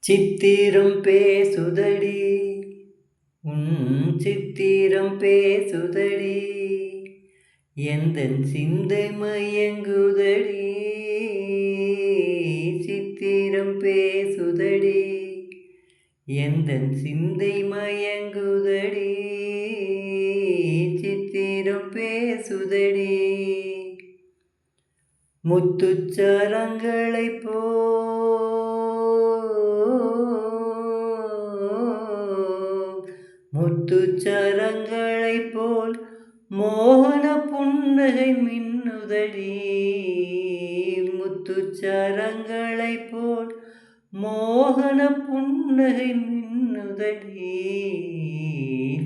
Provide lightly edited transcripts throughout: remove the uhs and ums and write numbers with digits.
சித்திரம் பேசுதடி உன் சித்திரம் பேசுதடி எந்தன் சிந்தை மயங்குதடி சித்திரம் பேசுதடி எந்தன் சிந்தை மயங்குதடி சித்திரம் பேசுதடி முத்துச்சரங்களைப் முத்துச்சரங்களைப் போல் மோகன புன்னகை மின்னுதடி முத்துச்சரங்களைப் போல் மோகன புன்னகை மின்னுதடி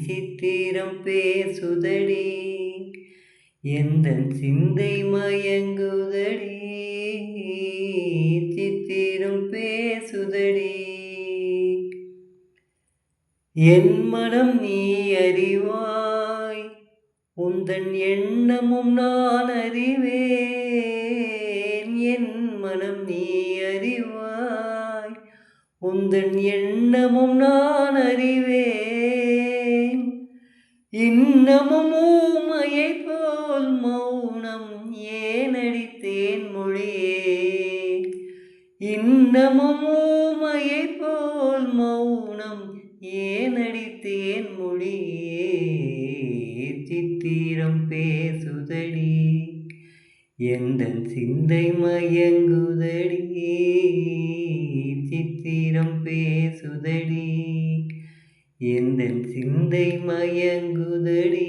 சித்திரம் பேசுதடி எந்தன் சிந்தை மயங்குதடி சித்திரம் பேசுதடி என் மனம் நீ அறிவாய் உந்தன் எண்ணமும் நான் அறிவேன் என் மனம் நீ அறிவாய் உந்தன் எண்ணமும் நான் அறிவேன் இன்னமும் ஊமையை போல் மௌனம் ஏனடி தேன்மொழியே இன்னமும் ஊமையை போல் மௌனம் ஏனடி தேன்மொழியே சித்திரம் பேசுதடி எந்தன் சிந்தை மயங்குதடி சித்திரம் பேசுதடி எந்தன் சிந்தை மயங்குதடி